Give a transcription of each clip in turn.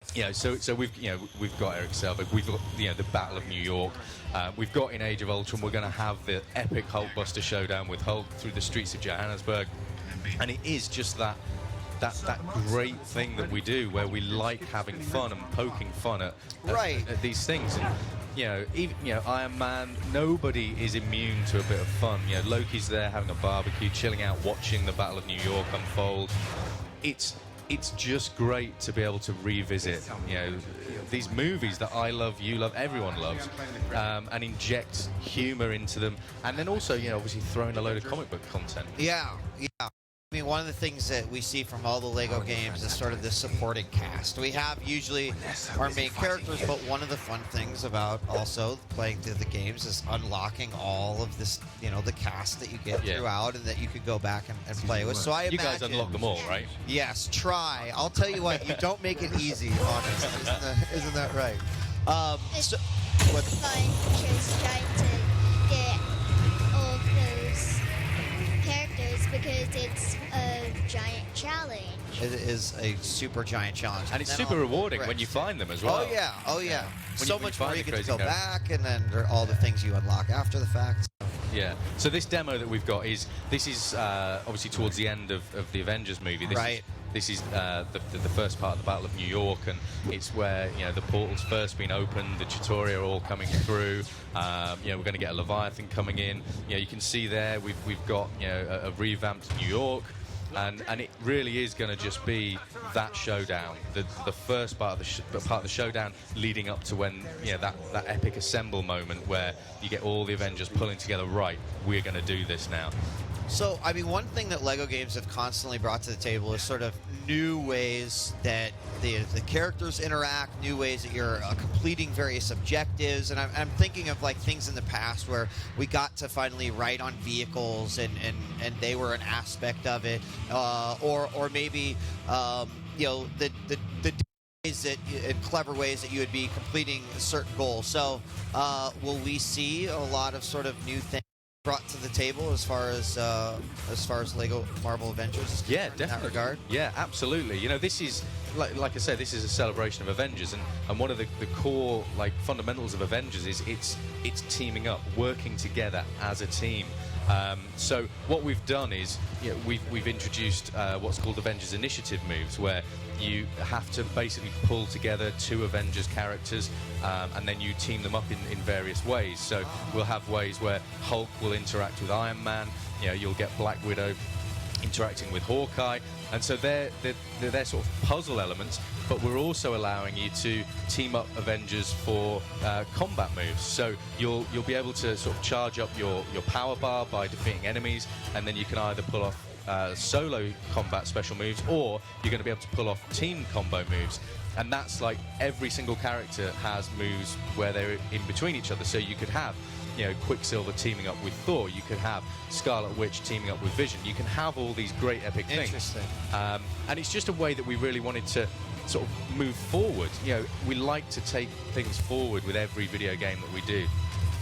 So we've got Eric Selvig, we've got the Battle of New York, we've got in Age of Ultron, we're going to have the epic Hulkbuster showdown with Hulk through the streets of Johannesburg, and it is just that great thing that we do where we like having fun and poking fun at these things. And even Iron Man, nobody is immune to a bit of fun. Loki's there having a barbecue, chilling out, watching the Battle of New York unfold. It's just great to be able to revisit, these movies that I love, you love, everyone loves, and inject humor into them, and then also, obviously throwing a load of comic book content. Yeah. I mean, one of the things that we see from all the Lego games is sort of this supporting cast. We have usually our main characters, but one of the fun things about also playing through the games is unlocking all of this, the cast that you get throughout and that you could go back and play with. So I imagine... You guys unlock them all, right? Yes, try. I'll tell you what, you don't make it easy, honestly. Isn't that right? It's fun just trying to get all of those characters because it's a giant challenge. It is a super giant challenge. And it's super rewarding when you find them as well. Oh, yeah. So much more you get to go character. back, and then there are all the things you unlock after the fact. Yeah. So this demo that we've got is obviously towards the end of the Avengers movie. This is the first part of the Battle of New York, and it's where the portal's first been opened, the Chitauri are all coming through. We're going to get a Leviathan coming in. You can see there we've got a revamped New York, and it really is going to just be that showdown, the first part of the showdown, leading up to when that epic assemble moment where you get all the Avengers pulling together. Right, we're going to do this now. So, I mean, one thing that LEGO games have constantly brought to the table is sort of new ways that the characters interact, new ways that you're completing various objectives. And I'm thinking of, like, things in the past where we got to finally ride on vehicles and they were an aspect of it. Or maybe, the ways that, and clever ways that you would be completing certain goals. So, will we see a lot of sort of new things brought to the table as far as Lego Marvel Avengers is concerned in that regard? Yeah, absolutely. This is like I said, this is a celebration of Avengers, and one of the core fundamentals of Avengers is it's teaming up, working together as a team. So what we've done is we've introduced what's called Avengers Initiative moves, where you have to basically pull together 2 Avengers characters, and then you team them up in various ways. So we'll have ways where Hulk will interact with Iron Man. You'll get Black Widow interacting with Hawkeye, and so they're sort of puzzle elements. But we're also allowing you to team up Avengers for combat moves. So you'll be able to sort of charge up your power bar by defeating enemies, and then you can either pull off solo combat special moves, or you're going to be able to pull off team combo moves. And that's like every single character has moves where they're in between each other. So you could have Quicksilver teaming up with Thor, you could have Scarlet Witch teaming up with Vision, you can have all these great epic things. Interesting. And it's just a way that we really wanted to sort of move forward. We like to take things forward with every video game that we do.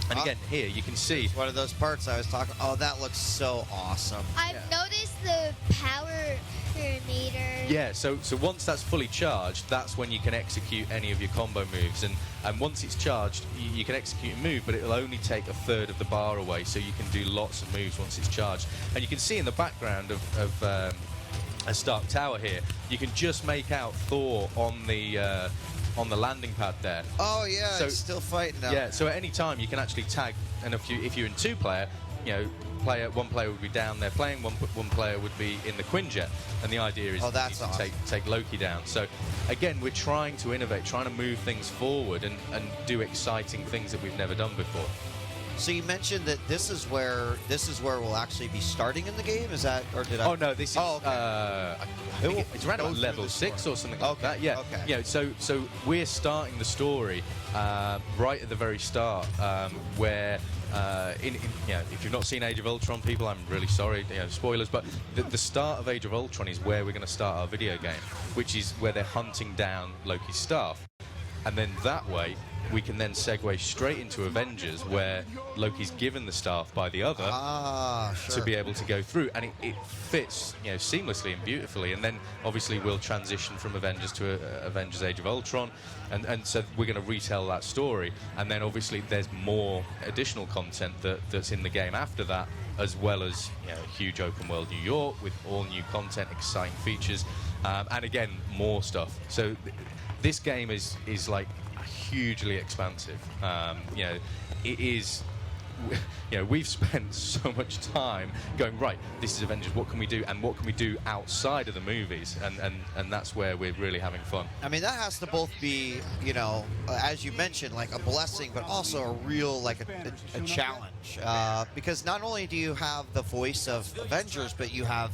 And again, here you can see one of those parts I was talking. Oh, that looks so awesome. I've noticed the power meter. Yeah, so once that's fully charged, that's when you can execute any of your combo moves. And once it's charged, you can execute a move, but it'll only take a third of the bar away, so you can do lots of moves once it's charged. And you can see in the background of a Stark Tower here, you can just make out Thor on the landing pad there. Oh yeah, so, it's still fighting now. Yeah, so at any time you can actually tag, and if you're in 2-player, one player would be down there playing, one player would be in the Quinjet, and the idea is to take Loki down. So again, we're trying to innovate, trying to move things forward and do exciting things that we've never done before. So you mentioned that this is where we'll actually be starting in the game. Is that, or did I? Oh no, this is. I think it's around about level 6 or something like that. Yeah. Okay. So we're starting the story right at the very start, where if you've not seen Age of Ultron, people, I'm really sorry. Spoilers, but the start of Age of Ultron is where we're going to start our video game, which is where they're hunting down Loki's staff. and then that way we can then segue straight into Avengers, where Loki's given the staff by the other to be able to go through, and it fits, you know, seamlessly and beautifully. And then obviously we'll transition from Avengers to Avengers Age of Ultron, and so we're going to retell that story. And then obviously there's more additional content that's in the game after that, as well as, you know, huge open world New York with all new content, exciting features, and again more stuff. So this game is like hugely expansive. You know, it is. You know, we've spent so much time going, right, this is Avengers, what can we do, and what can we do outside of the movies, and that's where we're really having fun. I mean, that has to both be, you know, as you mentioned, like a blessing, but also a real, like a challenge, because not only do you have the voice of Avengers, but you have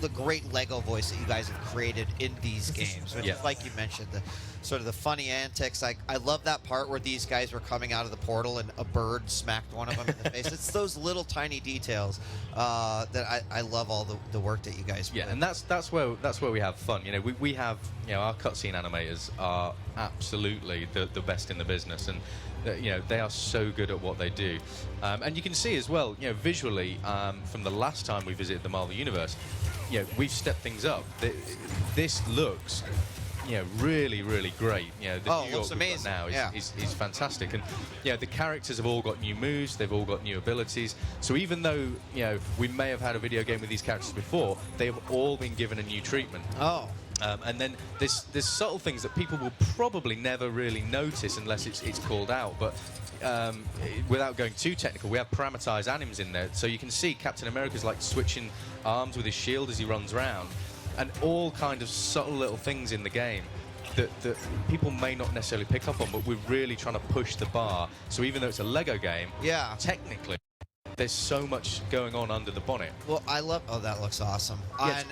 the great Lego voice that you guys have created in these games, which is, like you mentioned, the sort of the funny antics. I love that part where these guys were coming out of the portal and a bird smacked one of them in the face. It's those little tiny details that I love all the work that you guys put. Yeah, and that's where we have fun. You know, we have, you know, our cutscene animators are absolutely the best in the business, and you know, they are so good at what they do. And you can see as well, you know, visually, from the last time we visited the Marvel Universe, you know, we've stepped things up. This looks, you know, really, really great. You know, the New York we've got now is fantastic. And, you know, the characters have all got new moves, they've all got new abilities. So even though, you know, we may have had a video game with these characters before, they have all been given a new treatment. And then there's subtle things that people will probably never really notice unless it's called out. But without going too technical, we have parameterized animes in there. So you can see Captain America's like switching arms with his shield as he runs around. And all kind of subtle little things in the game that people may not necessarily pick up on, but we're really trying to push the bar. So even though it's a Lego game, technically, there's so much going on under the bonnet. Well, I love... Oh, that looks awesome.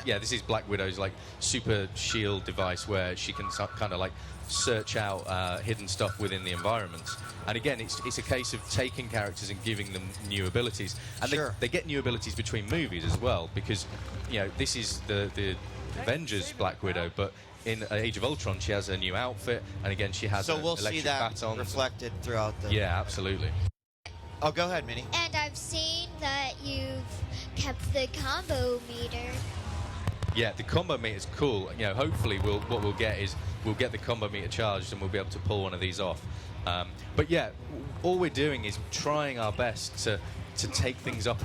Yeah, this is Black Widow's like super shield device where she can kind of like search out hidden stuff within the environments. And again, it's a case of taking characters and giving them new abilities. And they get new abilities between movies as well, because, you know, this is the Avengers Black Widow, but in Age of Ultron she has a new outfit, and again she has so we'll see that batons reflected throughout the... Yeah, absolutely. Oh, go ahead, Minnie. And I've seen that you've kept the combo meter. Yeah, the combo meter is cool. You know, hopefully what we'll get is we'll get the combo meter charged and we'll be able to pull one of these off. But yeah, all we're doing is trying our best to take things up